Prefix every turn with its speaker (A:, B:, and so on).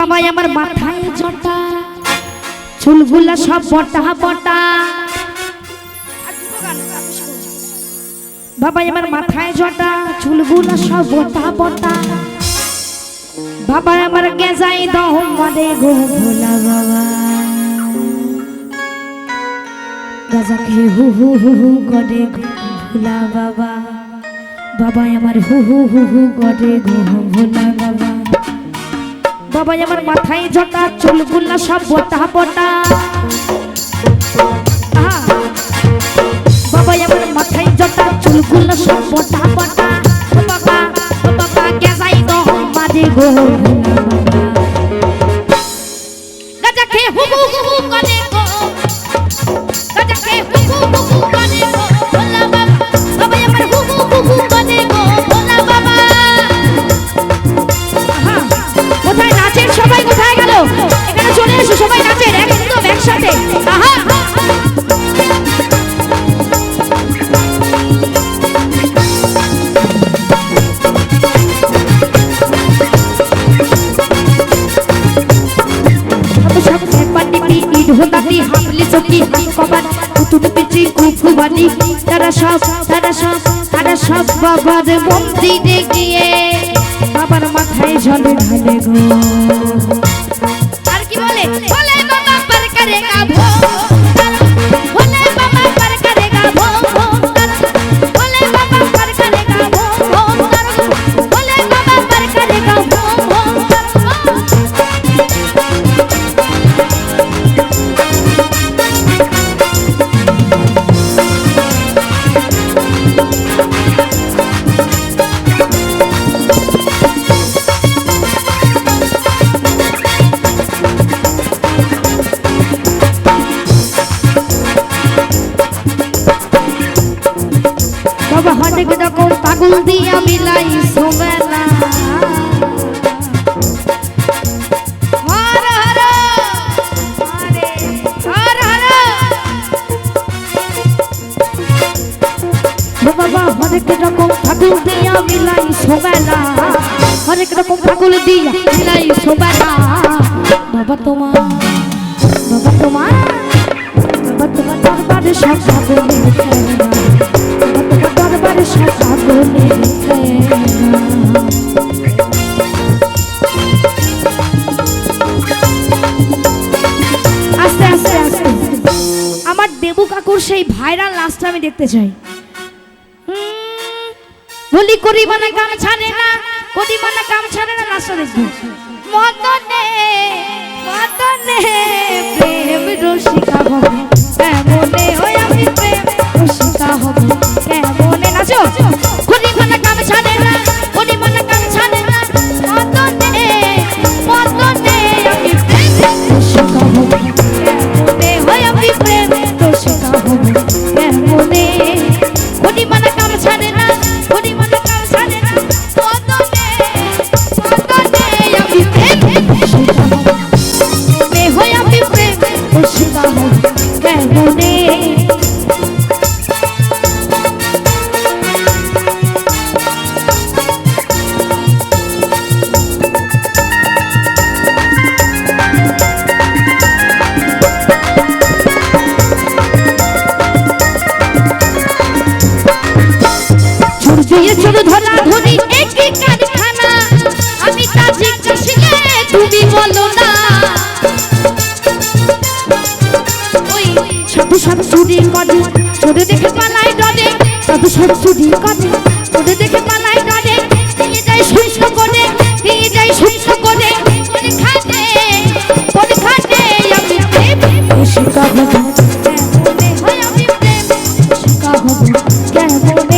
A: বাবাই আমার মাথায় জটা চুলগুলা সব বটা বটা বাবাই আমার মাথায় জটা চুলগুলা সব বটা বটা বাবা আমার গেজাই দহ মারে গো ভোলা বাবা গাজা খেয়ে হু হু হু হু করে গো ভোলা বাবা বাবা আমার হু হু হু হু করে গো ভোলা বাবা বাবা আমার মাথায় জটা চুলগুলা সব বটা বটা বাবা আমার মাথায় জটা চুলগুলা সব বটা বটা বাবা বাবা গেজাই দহ মারে গো ভোলা বাবা গাজা খেয়ে হু হু হু হু করে গো গাজা খেয়ে হু হু হু হু করে গো ভোলা বাবা বাবা আমার হু হু হু হু করে গো ভোলা বাবা কোথায় নাচের সবাই কোথায় গেল এখানে চলে এসো সবাই নাচের একদম একসাথে আহা ঢোলাটি হামলি চকি কবার পুতুল পিচি কুকুবানি তারা সব বাবার মন্দিরে গিয়ে বাবার মাথায় জল ঢালে গো আর কি বলে বলে বাবা পার করেগা ভো বলে বাবা পার করেগা ভো বলে বাবা পার করেগা ভো বলে বাবা পার করেগা ভো বাবা অনেক রকম পাগল দিয়া মিলাই সোবেলা হর হর হরে হর হর বাবা অনেক রকম পাগল দিয়া মিলাই সোবেলা অনেক রকম পাগল দিয়া মিলাই সোবেলা বাবা তোমার দরবারে সব পাগলের খেলা দরবারে সব পাগলের খেলা আস্তে আস্তে আস্তে আমার দেবু কাকুর সেই ভাইরাল নাচটা আমি দেখতে চাই বলি করিবানা কাম ছাড়ে না করিবানা কাম ছাড়ে না নাচটা দেখবো মদনে প্রেম রসিকা হব কেমনে ওই আমি প্রেম রসিকা হব কেমনে নাচো করিবানা কাম ছাড়ে না করিবানা কাম ছাড়ে না মদনে আমি প্রেম রসিকা হব কেমনে ওই আমি প্রেম রসিকা হব কেমনে করিবানা কাম ছাড়ে না করিবানা কাম ছাড়ে না মদনে আমি প্রেম রসিকা হব কেমনে ওই আমি প্রেম রসিকা হব কেমনে ছোট ধরা ধরি একই কারখানা আমি তা জিজ্ঞাসিলে তুমি বলো না ওই সাধু সব চুরি করে চোরে দেখে পালায় ডরে সাধু সব চুরি করে চোরে দেখে পালায় ডরে নিয়ে যায় শৈশ করে নিয়ে যায় শৈশ করে খাটে আমি প্রেম রসিকা হব কেমনে হয় আমি প্রেম রসিকা হব কেমনে